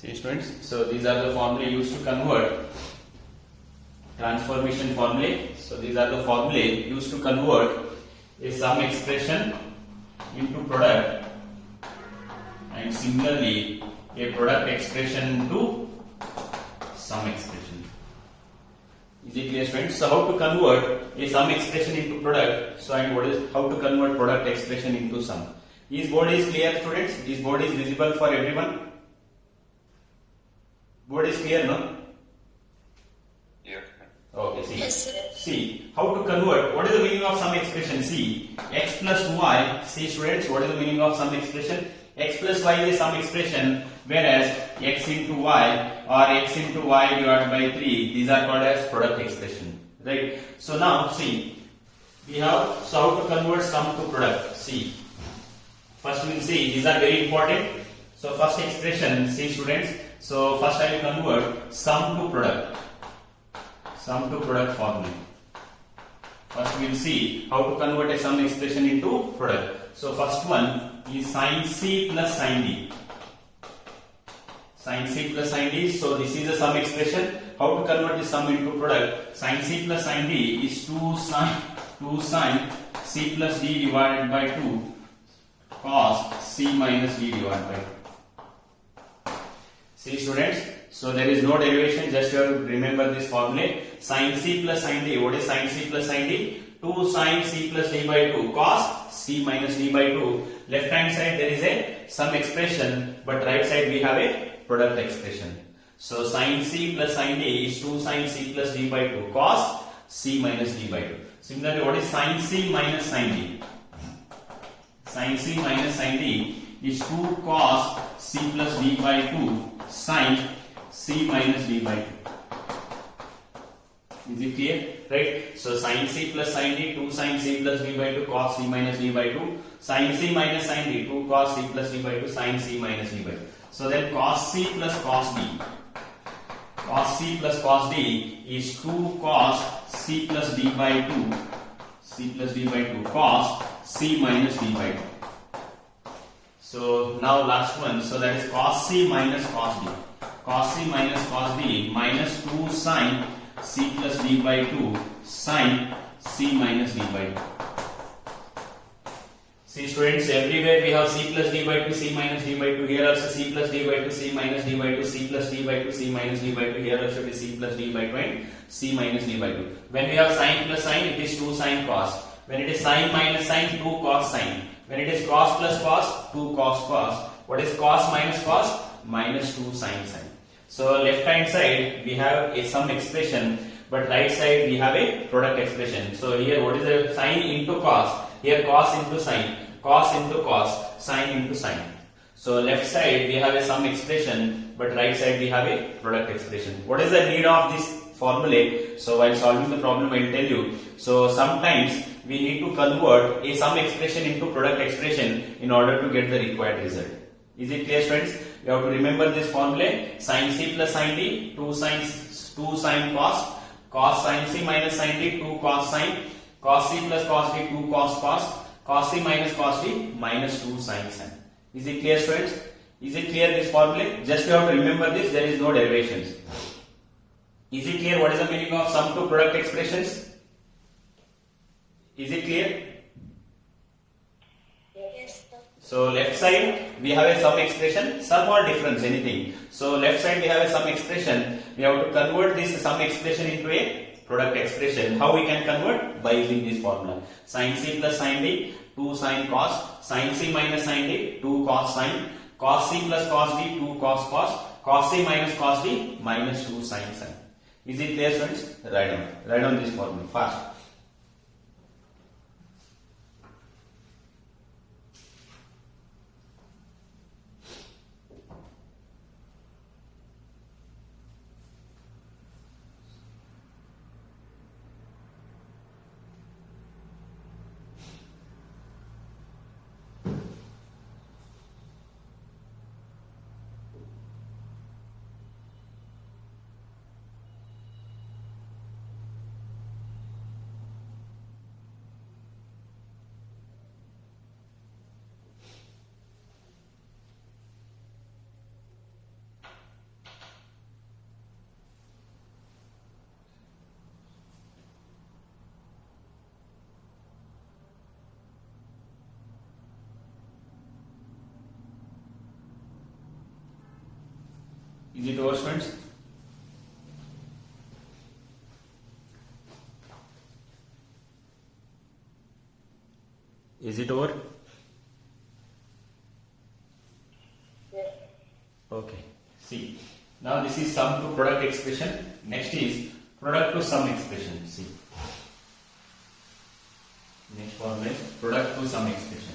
See students, so these are the formulae used to convert transformation formulae. So these are the formulae used to convert a sum expression into product, and similarly a product expression into sum expression. Is it clear students? So how to convert a sum expression into product? So and what is how to convert product expression into sum? This board is clear students? This board is visible for everyone? Board is clear, no? Yeah. Okay, see. Yes, sir. See, how to convert, what is the meaning of sum expression? See, x plus y, see students, what is the meaning of sum expression? X plus y is a sum expression, whereas x into y or x into y divided by 3, these are called as product expression, right? So now, see, we have, so how to convert sum to product? See, first we will see, these are very important. So first expression, see students, so first I will convert sum to product. Sum to product formula. First we will see how to convert a sum expression into product. So first one is sin C plus sin D. Sin C plus sin D. So this is a sum expression. How to convert this sum into product? Sin C plus sin D is 2 sin C plus D divided by 2 cos C minus D divided by 2. See students, so there is no derivation, just you have to remember this formula. Sin C plus sin D, what is sin C plus sin D? 2 sin C plus D by 2 cos C minus D by 2. Left hand side there is a sum expression, but right side we have a product expression. So sin C plus sin D is 2 sin C plus D by 2 cos C minus D by 2. Similarly, what is sin C minus sin D? Sin C minus sin D is 2 cos C plus D by 2 sin C minus D by 2. Is it clear? Right? So sin C plus sin D, 2 sin C plus D by 2 cos C minus D by 2. Sin C minus sin D, 2 cos C plus D by 2 sin C minus D by 2. So then cos C plus cos D. Cos C plus cos D is 2 cos C plus D by 2. C plus D by 2 cos C minus D by 2. So now last one, so that is cos C minus cos D. Cos C minus cos D minus 2 sin C plus D by 2 sin C minus D by 2. See students, everywhere we have C plus D by 2, C minus D by 2. Here also C plus D by 2, C minus D by 2, C plus D by 2, C minus D by 2. Here also it is C plus D by 2 and C minus D by 2. When we have sin plus sin, it is 2 sin cos. When it is sin minus sin, 2 cos sin. When it is cos plus cos, 2 cos cos. What is cos minus cos? Minus 2 sin sin. So left hand side we have a sum expression, but right side we have a product expression. So here what is the sin into cos? Here cos into sin, cos into cos, sin into sin. So left side we have a sum expression, but right side we have a product expression. What is the need of this formula? So while solving the problem I will tell you. So sometimes we need to convert a sum expression into product expression in order to get the required result. Is it clear students? You have to remember this formula. Sin C plus sin D, 2 sin cos, cos sin C minus sin D, 2 cos sin, cos C plus cos D, 2 cos cos, cos C minus cos D, minus 2 sin sin. Is it clear students? Is it clear this formula? Just you have to remember this, there is no derivations. Is it clear what is the meaning of sum to product expressions? Is it clear? Yes, sir. So left side we have a sum expression, sum or difference, anything. So left side we have a sum expression. We have to convert this sum expression into a product expression. How we can convert? By using this formula. Sin C plus sin D, 2 sin cos, sin C minus sin D, 2 cos sin, cos C plus cos D, 2 cos cos, cos C minus cos D, minus 2 sin sin. Is it clear students? Write down this formula fast. Is it over, students? Is it over? Yes. Okay. See. Now this is sum to product expression. Next is product to sum expression. See. Next formula is product to sum expression.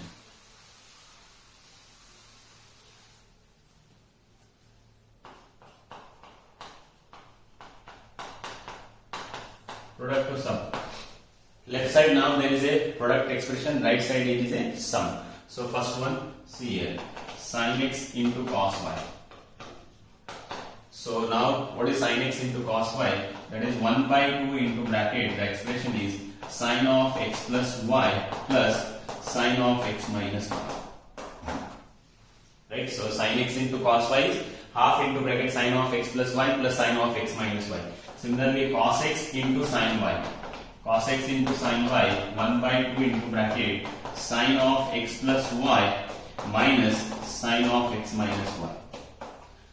Product to sum. Left side now there is a product expression, right side it is a sum. So first one, see here, sin x into cos y. So now what is sin x into cos y? That is 1 by 2 into bracket, the expression is sin of x plus y plus sin of x minus y. Right, so sin x into cos y is half into bracket sin of x plus y plus sin of x minus y. Similarly, cos x into sin y. Cos x into sin y, 1 by 2 into bracket sin of x plus y minus sin of x minus y.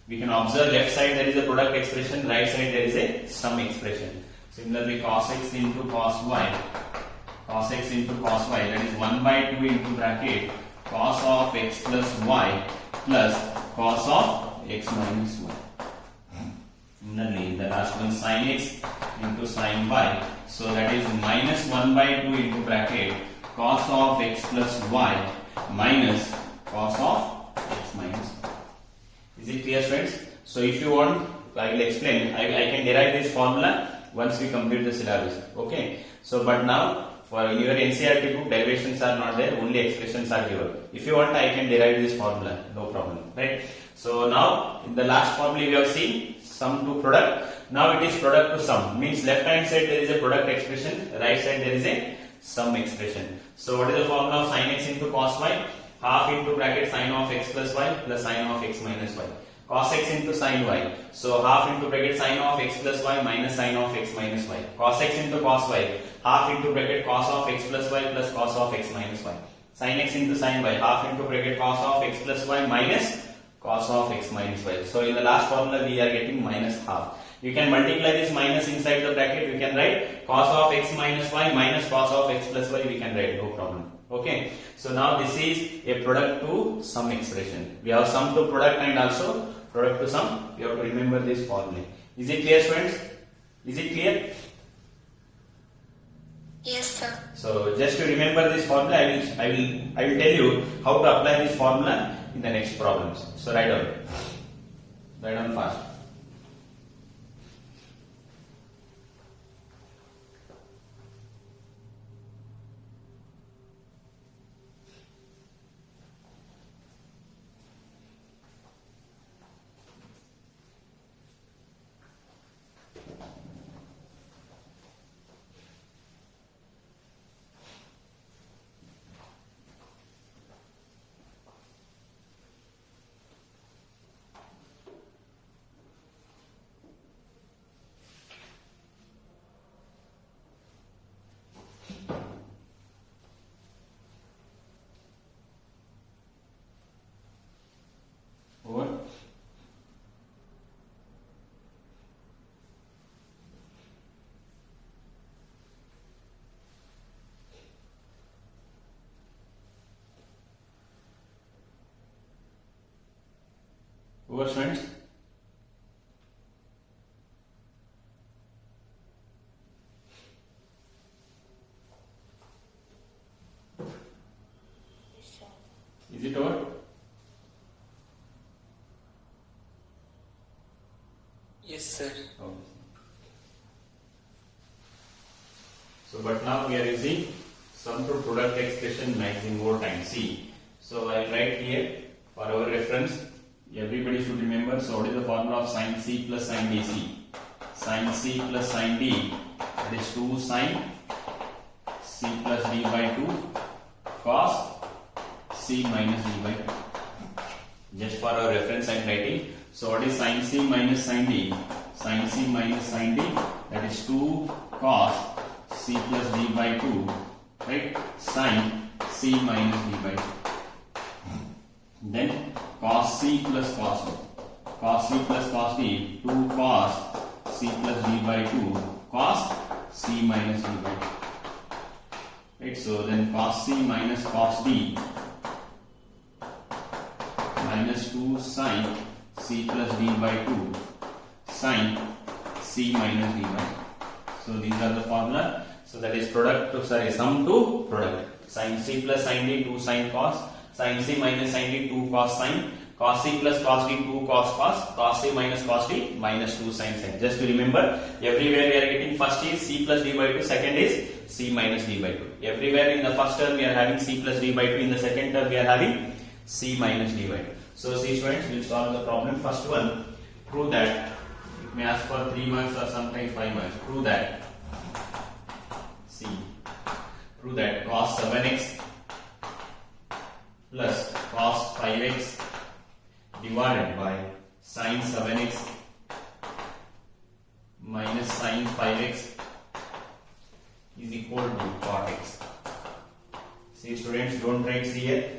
We can observe left side there is a product expression, right side there is a sum expression. Similarly, cos x into cos y, cos x into cos y, that is 1 by 2 into bracket cos of x plus y plus cos of x minus y. Similarly, the last one sin x into sin y, so that is minus 1 by 2 into bracket cos of x plus y minus cos of x minus y. Is it clear, friends? So if you want, I will explain. I can derive this formula once we complete the syllabus. Okay. So but now for in your NCERT book derivations are not there, only expressions are given. If you want, I can derive this formula, no problem. Right. So now in the last formula we have seen sum to product. Now it is product to sum. Means left hand side there is a product expression, right side there is a sum expression. So what is the formula of sin x into cos y? Half into bracket sin of x plus y plus sin of x minus y. Cos x into sin y. So half into bracket sin of x plus y minus sin of x minus y. Cos x into cos y. Half into bracket cos of x plus y plus cos of x minus y. Sin x into sin y. Half into bracket cos of x plus y minus cos of x minus y. So in the last formula we are getting minus half. You can multiply this minus inside the bracket. You can write cos of x minus y minus cos of x plus y. We can write, no problem. Okay. So now this is a product to sum expression. We have sum to product and also product to sum. We have to remember this formula. Is it clear, students? Is it clear? Yes, sir. So just to remember this formula, I will tell you how to apply this formula in the next problems. So write down fast. Over. Over, students. Yes, sir. Is it over? Yes, sir. Okay. So, but now we are using sum to product expression maximum more time. See, so I write here for our reference. Everybody should remember. So, what is the formula of sin C plus sin DC? Sin C plus sin D, that is 2 sin C plus D by 2 cos C minus D by 2. Just for our reference I am writing. So what is sin C minus sin D? Sin C minus sin D, that is 2 cos C plus D by 2, right? Sin C minus D by 2. Then cos C plus cos D. cos c plus cos d, 2 cos c plus d by 2 cos c minus d by 2. Right, so then cos c minus cos d minus 2 sin c plus d by 2 sin c minus d by 2. So these are the formula. So that is sum to product. Sin c plus sin d 2 sin cos, sin c minus sin d 2 cos sin, cos c plus cos d 2 cos cos, cos c minus cos d minus 2 sin sin. Just to remember, everywhere we are getting first is c plus d by 2, second is c minus d by 2. Everywhere in the first term we are having c plus d by 2, in the second term we are having c minus d by 2. So see students, we will solve the problem. First one, prove that, it may ask for 3 marks or sometimes 5 marks. Prove that prove that cos 7x plus cos 5x divided by sin 7x minus sin 5x is equal to cot x. See students, don't write C here.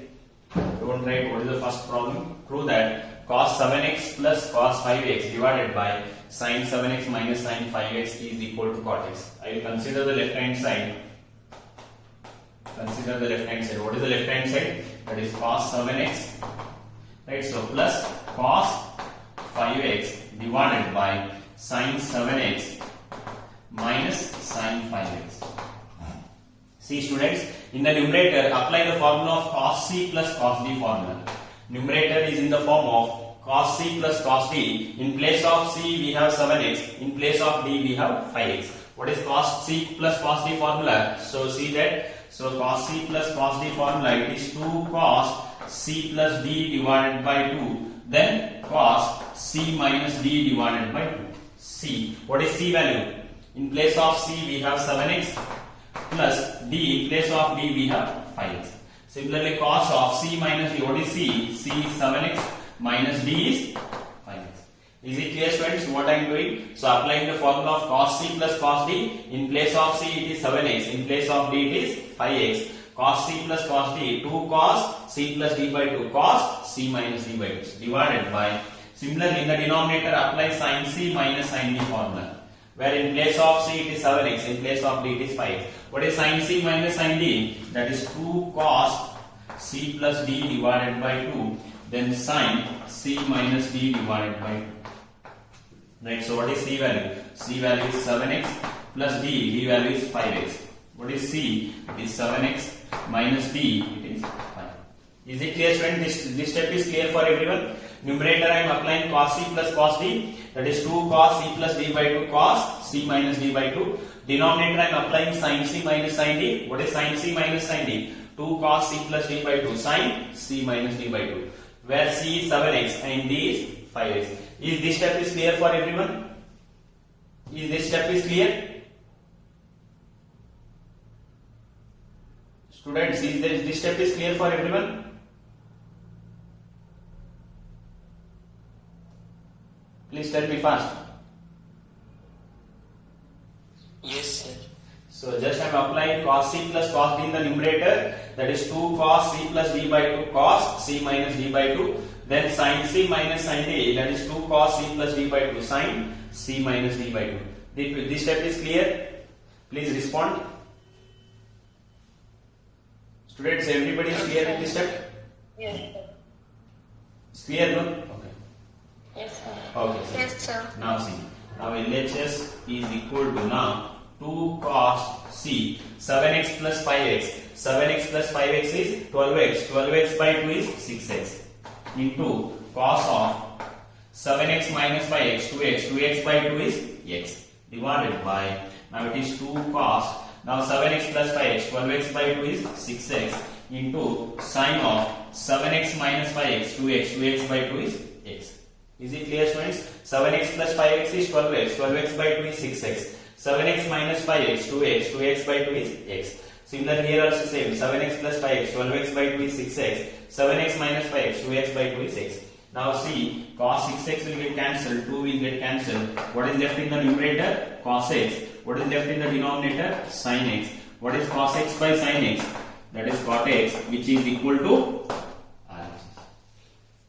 Don't write what is the first problem. Prove that cos 7x plus cos 5x divided by sin 7x minus sin 5x is equal to cot x. I will consider the left hand side. Consider the left hand side. What is the left hand side? That is cos 7x. Right, so plus cos 5x divided by sin 7x minus sin 5x. See students, in the numerator apply the formula of cos c plus cos d formula. Numerator is in the form of cos c plus cos d. In place of c we have 7x, in place of d we have 5x. What is cos c plus cos d formula? So see that, so cos c plus cos d formula, it is 2 cos c plus d divided by 2, then cos c minus d divided by 2. C, what is c value? In place of c we have 7x plus d, in place of d we have 5x. Similarly, cos of c minus d, what is c? C is 7x minus d is 5x. Is it clear students what I am doing? So applying the formula of cos c plus cos d, in place of c it is 7x, in place of d it is 5x. Cos c plus cos d, 2 cos c plus d by 2 cos c minus d by 2 divided by, similarly in the denominator apply sin c minus sin d formula, where in place of c it is 7x, in place of d it is 5x. What is sin c minus sin d? That is 2 cos c plus d divided by 2, then sin c minus d divided by 2. Right, so what is c value? C value is 7x plus d value is 5x. What is c? It is 7x minus d, it is 5. Is it clear student? This step is clear for everyone. Numerator I am applying cos c plus cos d, that is 2 cos c plus d by 2 cos c minus d by 2. Denominator I am applying sin c minus sin d. What is sin c minus sin d? 2 cos c plus d by 2 sin c minus d by 2, where c is 7x and d is 5x. Is this step is clear for everyone? Is this step is clear? Students, is this step is clear for everyone? Please tell me fast. Yes, sir. So just I am applying cos c plus cos d in the numerator, that is 2 cos c plus d by 2 cos c minus d by 2, then sin c minus sin d, that is 2 cos c plus d by 2 sin c minus d by 2. This step is clear? Please respond. Students, everybody is clear with this step? Yes, sir. It's clear, no? Okay. Yes, sir. Okay, sir. Yes, sir. Now see, now LHS is equal to now 2 cos c, 7x plus 5x, 7x plus 5x is 12x, 12x by 2 is 6x, into cos of 7x minus 5x, 2x, 2x by 2 is x, divided by, now it is 2 cos, now 7x plus 5x, 12x by 2 is 6x, into sine of 7x minus 5x, 2x, 2x by 2 is x. Is it clear students? 7x plus 5x is 12x, 12x by 2 is 6x, 7x minus 5x, 2x, 2x by 2 is x. Similarly here also same, 7x plus 5x, 12x by 2 is 6x, 7x minus 5x, 2x by 2 is x. Now see, cos 6x will get cancelled, 2 will get cancelled. What is left in the numerator? Cos x. What is left in the denominator? Sin x. What is cos x by sin x? That is cot x, which is equal to RHS.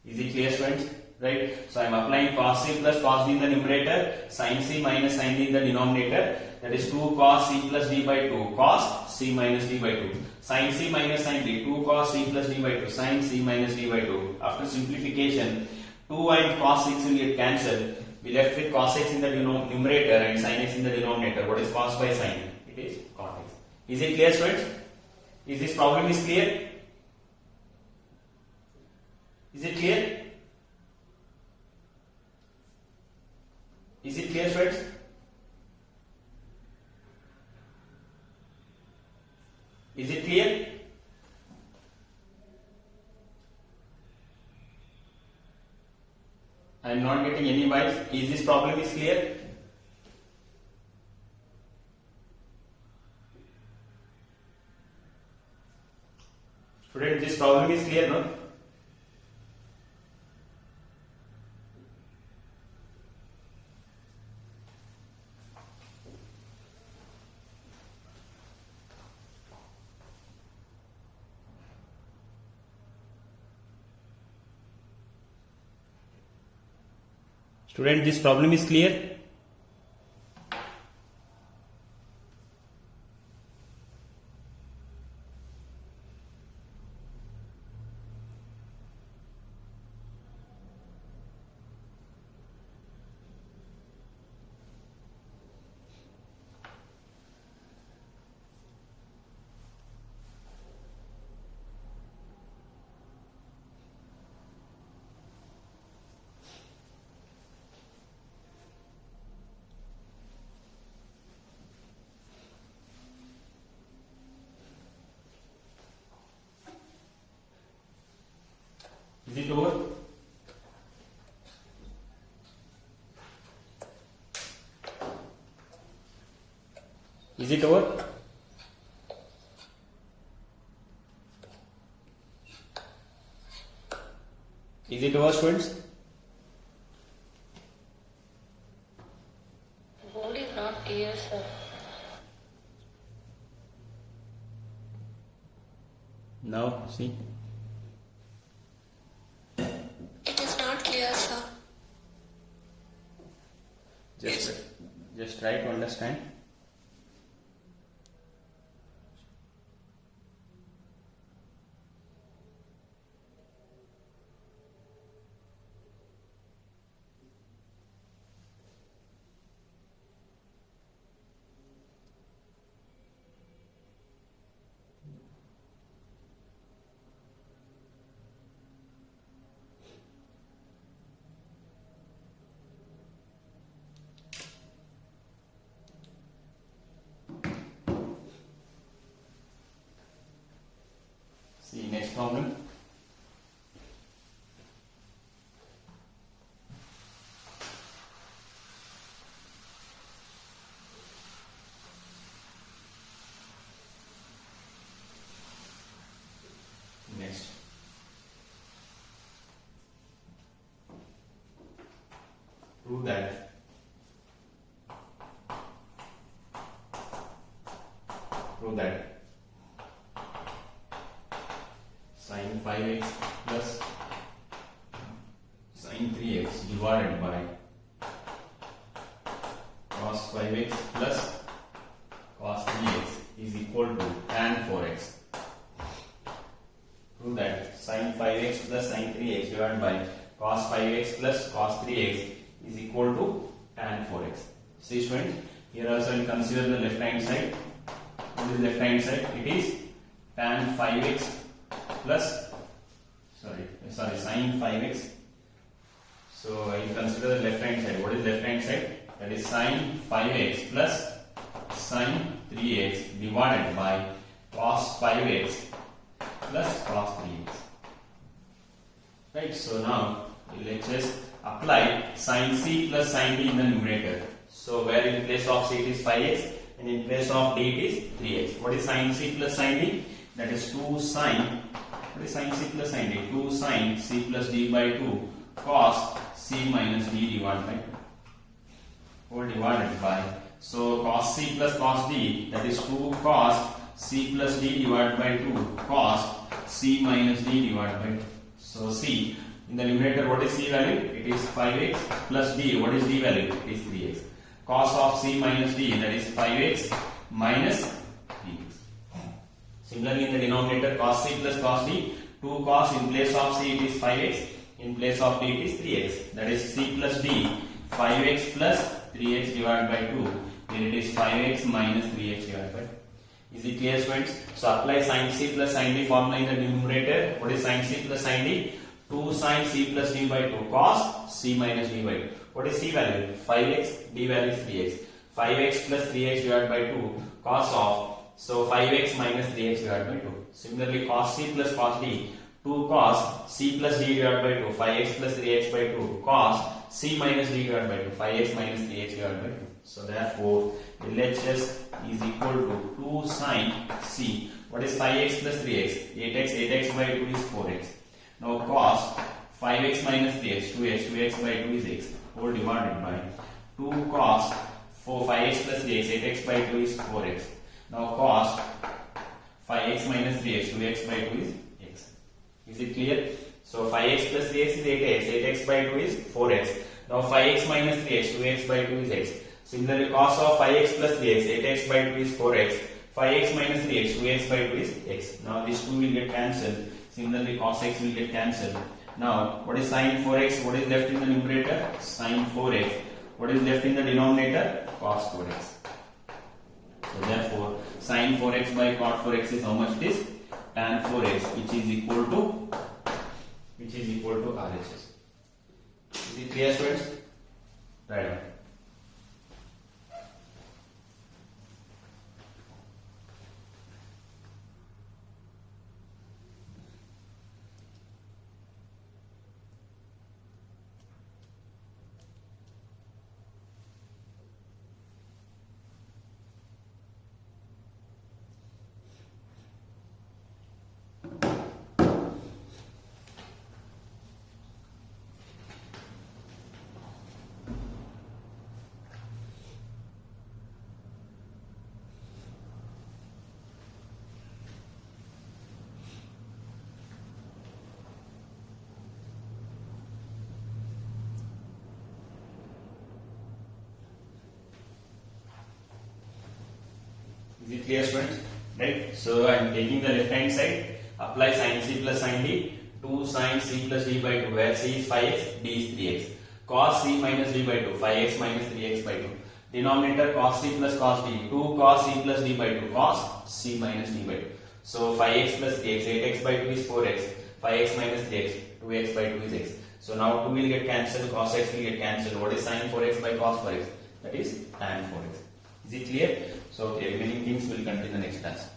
Is it clear students? right? So I am applying cos C plus cos D in the numerator, sin C minus sin D in the denominator. That is 2 cos C plus D by 2, cos C minus D by 2. Sin C minus sin D, 2 cos C plus D by 2, sin C minus D by 2. After simplification, 2 and cos x will get cancelled. We left with cos x in the numerator and sin x in the denominator. What is cos by sin? It is cot x. Is it clear, students? Is this problem is clear? Is it clear? Is it clear, students? Is it clear? I am not getting any bites. Is this problem is clear? Student, this problem is clear, no? Student, this problem is clear? Is it over? Is it over? Is it over, students? Board is not clear, sir. Now, see. It is not clear, sir. Just try to understand. See, next problem. Next. Prove that sin 5x plus sin 3x divided by cos 5x plus cos 3x is equal to tan 4x. Prove that sin 5x plus sin 3x divided by cos 5x plus cos 3x is equal to tan 4x. See, students, here also we consider the left hand side. What is left hand side? It is tan 5x plus sin 5x. So I consider the left hand side. What is left hand side? That is sin 5x plus sin 3x divided by cos 5x plus cos 3x. Right, so now let's just apply sin C plus sin D in the numerator. So where in place of C it is 5x and in place of D it is 3x. What is sin C plus sin D? That is 2 sin. What is sin C plus sin D? 2 sin C plus D by 2 cos C minus D divided by 2. Or divided by. So cos C plus cos D, that is 2 cos C plus D divided by 2 cos C minus D divided by 2. So see, In the numerator, what is c value? It is 5x plus d. What is d value? It is 3x. Cos of c minus d, that is 5x minus 3x. Similarly, in the denominator, cos c plus cos d, 2 cos, in place of c it is 5x, in place of d it is 3x. That is c plus d, 5x plus 3x divided by 2. Here it is 5x minus 3x divided by 2. Is it clear, students? So apply sin c plus sin d formula in the numerator. What is sin c plus sin d? 2 sin c plus d by 2 cos c minus d by 2. What is c value? 5x, d value is 3x. 5x plus 3x divided by 2 cos of, so 5x minus 3x divided by 2. Similarly, cos c plus cos d, 2 cos c plus d divided by 2, 5x plus 3x by 2 cos c minus d divided by 2, 5x minus 3x divided by 2. So therefore, LHS is equal to 2 sin c. What is 5x plus 3x? 8x, 8x by 2 is 4x. Now cos 5x minus 3x, 2x, 2x by 2 is x, whole divided by 2 cos 5x plus 3x, 8x by 2 is 4x. Now cos 5x minus 3x, 2x by 2 is x. Is it clear? So 5x plus 3x is 8x, 8x by 2 is 4x. Now 5x minus 3x, 2x by 2 is x. Similarly, cos of 5x plus 3x, 8x by 2 is 4x. 5x minus 3x, 2x by 2 is x. Now these two will get cancelled. Similarly, cos x will get cancelled. Now, what is sin 4x? What is left in the numerator? Sin 4x. What is left in the denominator? Cos 4x. So therefore, sin 4x by cot 4x is how much it is? Tan 4x, which is equal to RHS. Is it clear, students? Right on. Is it clear, students? Right? So I am taking the left hand side, apply sin c plus sin d, 2 sin c plus d by 2, where c is 5x, d is 3x. Cos c minus d by 2, 5x minus 3x by 2. Denominator cos c plus cos d, 2 cos c plus d by 2, cos c minus d by 2. So 5x plus 3x, 8x by 2 is 4x, 5x minus 3x, 2x by 2 is x. So now 2 will get cancelled, cos x will get cancelled. What is sin 4x by cos 4x? That is tan 4x. Is it clear? So okay, remaining things will continue in the next class.